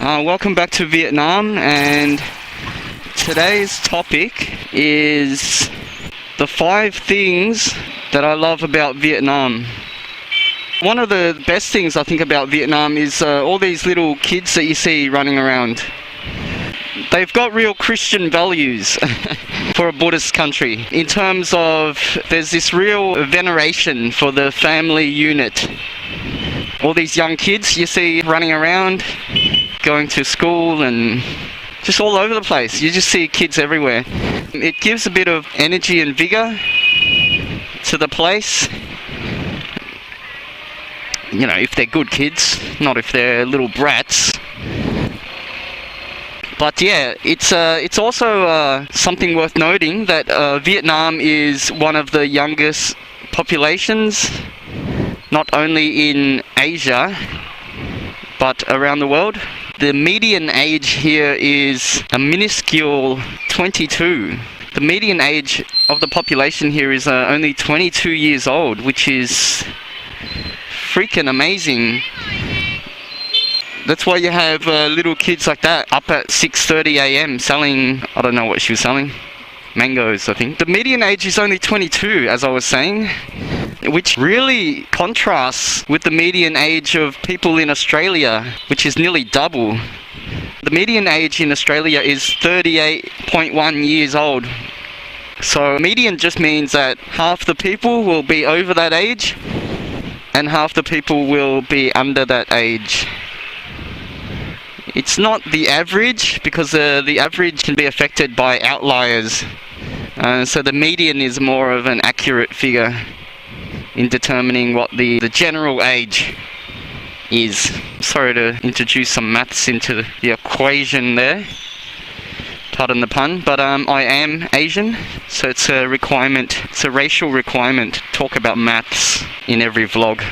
Welcome back to Vietnam, and today's topic is the 5 things that I love about Vietnam. One of the best things I think about Vietnam is all these little kids that you see running around. They've got real Christian values for a Buddhist country, in terms of there's this real veneration for the family unit. All these young kids you see running around, going to school and just all over the place. You just see kids everywhere. It gives a bit of energy and vigor to the place. You know, if they're good kids, not if they're little brats. But yeah, it's also something worth noting that Vietnam is one of the youngest populations, not only in Asia, but around the world. The median age here is a minuscule 22. The median age of the population here is only 22 years old, which is freaking amazing. That's why you have little kids like that up at 6:30 a.m. selling, I don't know what she was selling, mangoes, I think. The median age is only 22, as I was saying, which really contrasts with the median age of people in Australia, which is nearly double. The median age in Australia is 38.1 years old. So median just means that half the people will be over that age and half the people will be under that age. It's not the average, because the average can be affected by outliers. So the median is more of an accurate figure in determining what the general age is. Sorry to introduce some maths into the equation there. Pardon the pun, but I am Asian, so it's a requirement, it's a racial requirement to talk about maths in every vlog.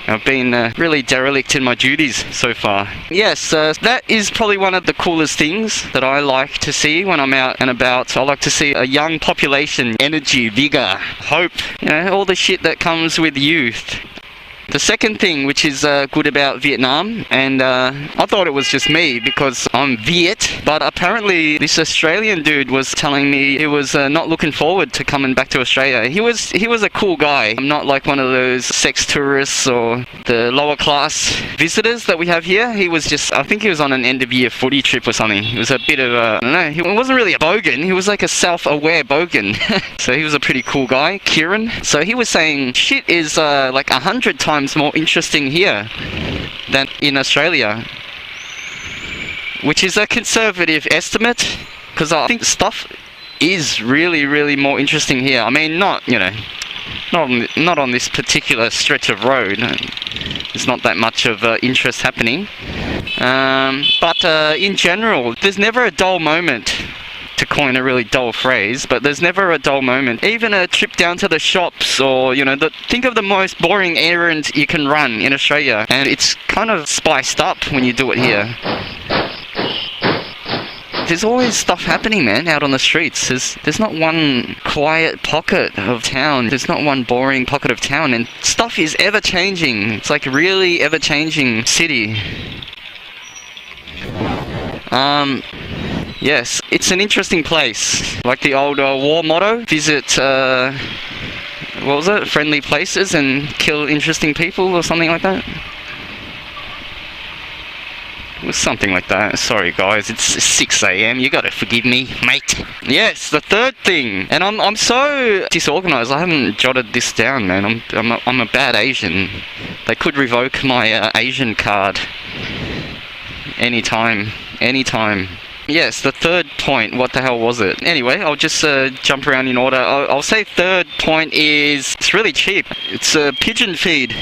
I've been really derelict in my duties so far. Yes, that is probably one of the coolest things that I like to see when I'm out and about. I like to see a young population, energy, vigor, hope, you know, all the shit that comes with youth. The second thing which is good about Vietnam, and I thought it was just me because I'm Viet, but apparently this Australian dude was telling me he was not looking forward to coming back to Australia. He was a cool guy. I'm not like one of those sex tourists or the lower class visitors that we have here. He was just, I think he was on an end of year footy trip or something. He was a bit of a, I don't know, he wasn't really a bogan, he was like a self-aware bogan. So he was a pretty cool guy, Kieran. So he was saying shit is like 100 times more interesting here than in Australia, which is a conservative estimate, because I think stuff is really more interesting here. I mean, not on this particular stretch of road. There's not that much of interest happening, but in general, there's never a dull moment. To coin a really dull phrase, but there's never a dull moment. Even a trip down to the shops, or think of the most boring errand you can run in Australia, and it's kind of spiced up when you do it here. There's always stuff happening, man, out on the streets. There's not one quiet pocket of town. There's not one boring pocket of town, and stuff is ever changing. It's like a really ever changing city. Yes, it's an interesting place. Like the old war motto, visit, what was it? Friendly places and kill interesting people, or something like that. It was something like that. Sorry guys, it's 6 a.m. You gotta forgive me, mate. Yes, the third thing, and I'm so disorganized. I haven't jotted this down, man. I'm a bad Asian. They could revoke my Asian card anytime. Yes, the third point, what the hell was it? Anyway, I'll just jump around in order. I'll say third point is, it's really cheap. It's a pigeon feed.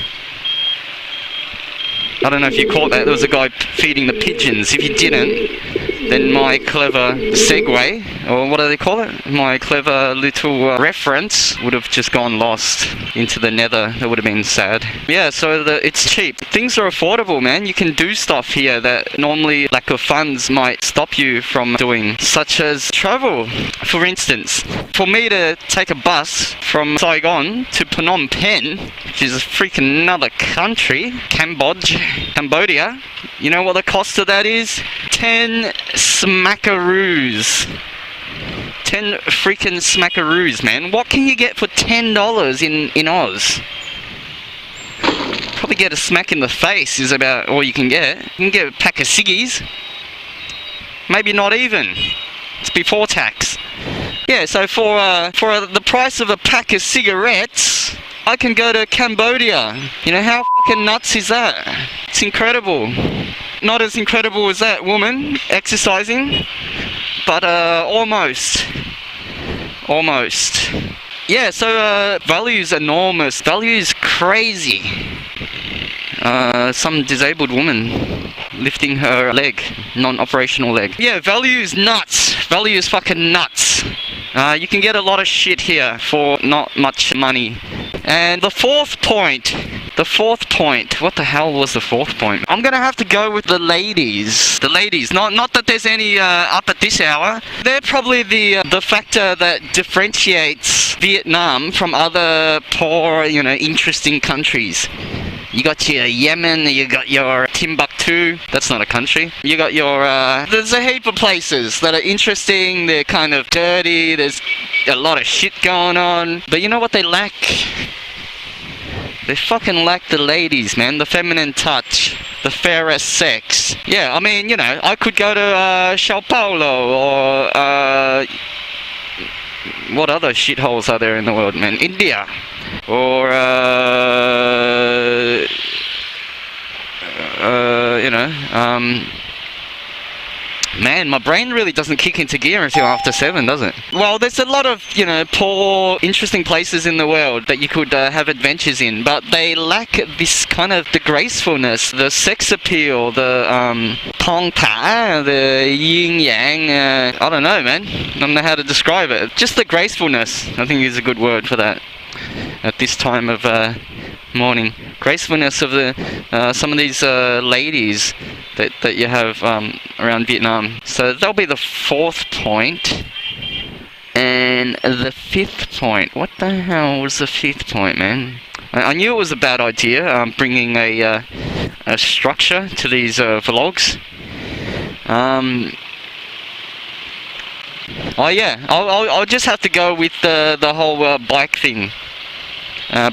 I don't know if you caught that. There was a guy feeding the pigeons. If you didn't, then my clever segue, or what do they call it? My clever little reference would have just gone lost into the nether. That would have been sad. Yeah, so it's cheap. Things are affordable, man. You can do stuff here that normally lack of funds might stop you from doing, such as travel. For instance, for me to take a bus from Saigon to Phnom Penh, which is a freaking another country, Cambodia, you know what the cost of that is? 10 smackaroos. 10 freaking smackaroos, man. What can you get for $10 in Oz? Probably get a smack in the face is about all you can get. You can get a pack of ciggies. Maybe not even. It's before tax. Yeah, so for the price of a pack of cigarettes, I can go to Cambodia. You know, how fucking nuts is that? It's incredible. Not as incredible as that woman exercising, but almost. Almost. Yeah, so value's enormous. Value's crazy. Some disabled woman lifting her leg, non-operational leg. Yeah, value's nuts. Value's fucking nuts. You can get a lot of shit here for not much money. And the fourth point, what the hell was the fourth point? I'm gonna have to go with the ladies. The ladies, not that there's any up at this hour. They're probably the factor that differentiates Vietnam from other poor, you know, interesting countries. You got your Yemen, you got your Timbuktu, that's not a country. You got your, there's a heap of places that are interesting, they're kind of dirty, there's a lot of shit going on. But you know what they lack? They fucking lack the ladies, man, the feminine touch, the fairer sex. Yeah, I mean, you know, I could go to Sao Paulo or, what other shitholes are there in the world, man? India. Or, you know, man, my brain really doesn't kick into gear until after 7, does it? Well, there's a lot of, you know, poor, interesting places in the world that you could have adventures in, but they lack this kind of, the gracefulness, the sex appeal, the, tong ta, the yin yang, I don't know, man. I don't know how to describe it. Just the gracefulness, I think is a good word for that. At this time of morning, gracefulness of the some of these ladies that you have around Vietnam. So that'll be the fourth point. And the fifth point. What the hell was the fifth point, man? I knew it was a bad idea. Bringing a structure to these vlogs. Oh yeah, I'll just have to go with the whole bike thing.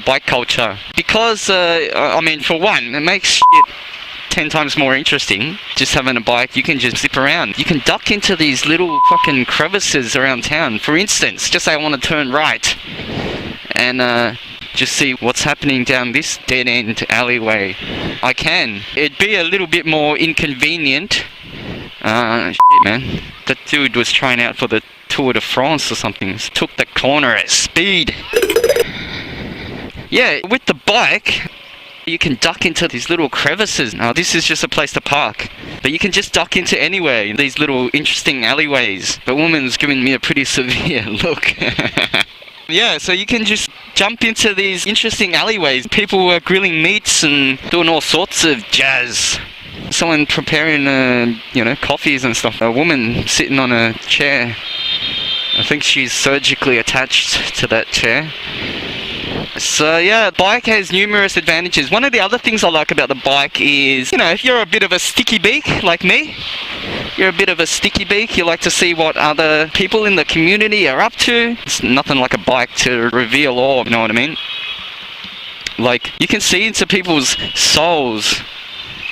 Bike culture, because I mean, for one, it makes shit 10 times more interesting. Just having a bike, you can just zip around, you can duck into these little fucking crevices around town. For instance, just say I want to turn right and just see what's happening down this dead-end alleyway. I can. It'd be a little bit more inconvenient. Shit, man, that dude was trying out for the Tour de France or something. Took the corner at speed. Yeah, with the bike, you can duck into these little crevices. Now, this is just a place to park, but you can just duck into anywhere in these little interesting alleyways. The woman's giving me a pretty severe look. Yeah, so you can just jump into these interesting alleyways. People were grilling meats and doing all sorts of jazz. Someone preparing, you know, coffees and stuff. A woman sitting on a chair. I think she's surgically attached to that chair. So yeah, bike has numerous advantages. One of the other things I like about the bike is, you know, if you're a bit of a sticky beak like me, you're a bit of a sticky beak, you like to see what other people in the community are up to. It's nothing like a bike to reveal all, you know what I mean? Like, you can see into people's souls.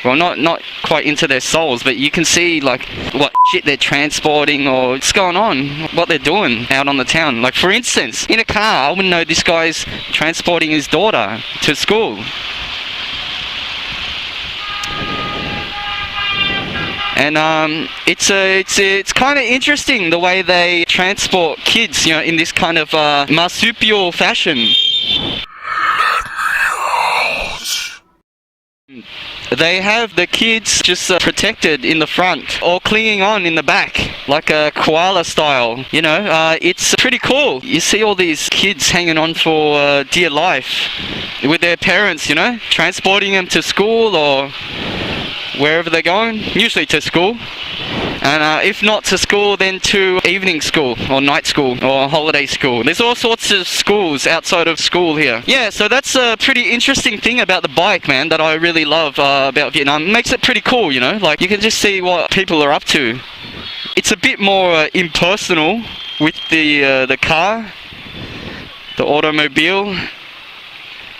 Well, not quite into their souls, but you can see, like, what shit they're transporting or what's going on, what they're doing out on the town. Like, for instance, in a car, I wouldn't know this guy's transporting his daughter to school. And it's kind of interesting the way they transport kids, you know, in this kind of marsupial fashion. they have the kids just protected in the front or clinging on in the back, like a koala style. You know, it's pretty cool. You see all these kids hanging on for dear life with their parents, you know, transporting them to school or wherever they're going, usually to school. And if not to school, then to evening school or night school or holiday school. There's all sorts of schools outside of school here. Yeah, so that's a pretty interesting thing about the bike, man, that I really love about Vietnam. It makes it pretty cool, you know, like you can just see what people are up to. It's a bit more impersonal with the car, the automobile.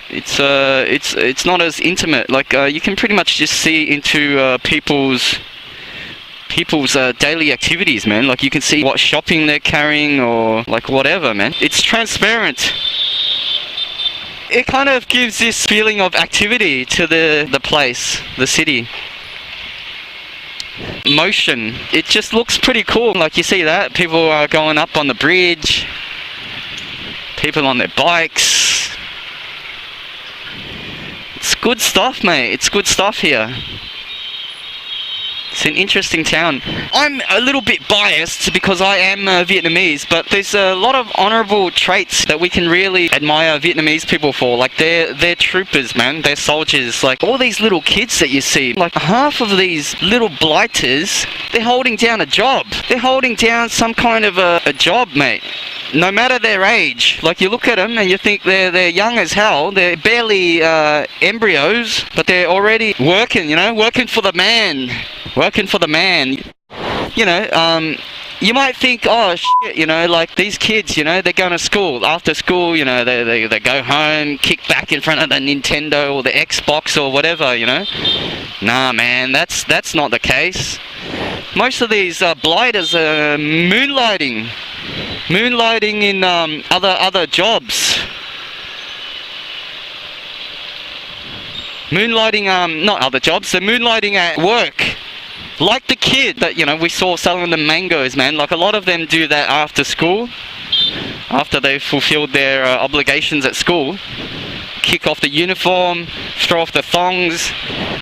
It's not as intimate. Like you can pretty much just see into people's daily activities, man. Like you can see what shopping they're carrying or like whatever, man. It's transparent. It kind of gives this feeling of activity to the place, the city. Motion. It just looks pretty cool. Like you see that people are going up on the bridge, people on their bikes. It's good stuff, mate. It's good stuff here. It's an interesting town. I'm a little bit biased because I am Vietnamese, but there's a lot of honourable traits that we can really admire Vietnamese people for. Like they're troopers, man. They're soldiers. Like all these little kids that you see, like half of these little blighters, they're holding down a job. They're holding down some kind of a job, mate. No matter their age. Like you look at them and you think they're young as hell. They're barely embryos, but they're already working, you know, working for the man. Working for the man. You know, you might think, oh shit, you know, like these kids, you know, they're going to school. After school, you know, they go home, kick back in front of the Nintendo or the Xbox or whatever, you know. Nah, man, that's not the case. Most of these blighters are moonlighting in other jobs. Moonlighting, not other jobs, they're moonlighting at work. Like the kid that, you know, we saw selling the mangoes, man. Like a lot of them do that after school, after they've fulfilled their obligations at school. Kick off the uniform, throw off the thongs,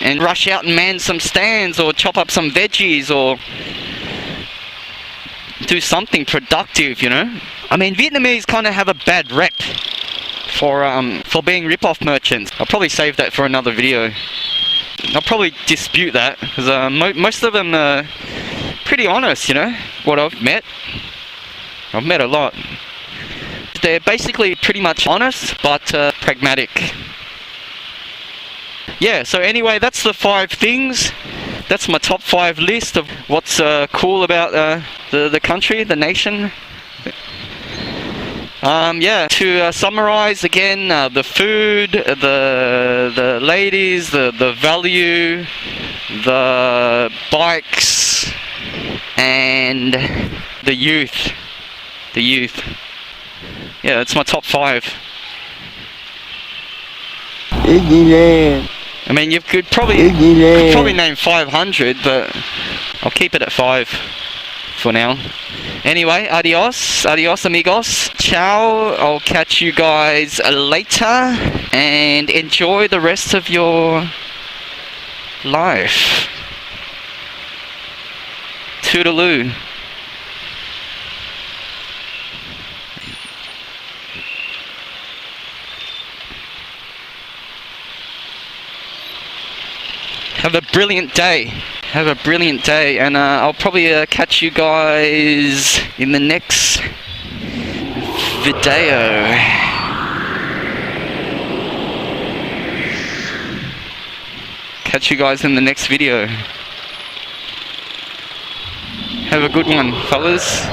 and rush out and man some stands or chop up some veggies or do something productive, you know. I mean, Vietnamese kind of have a bad rep for being rip-off merchants. I'll probably save that for another video. I'll probably dispute that because most of them are pretty honest, you know, what I've met a lot. They're basically pretty much honest but pragmatic. Yeah, so anyway, that's the 5 things. That's my top 5 list of what's cool about the country, the nation. Yeah, to summarize again, the food, the ladies, the value, the bikes, and the youth. Yeah, that's my top 5. I mean, you could probably name 500, but I'll keep it at 5 for now. Anyway, adios amigos, ciao. I'll catch you guys later and enjoy the rest of your life. Toodaloo. Have a brilliant day. And I'll probably catch you guys in the next video. Catch you guys in the next video. Have a good one, fellas.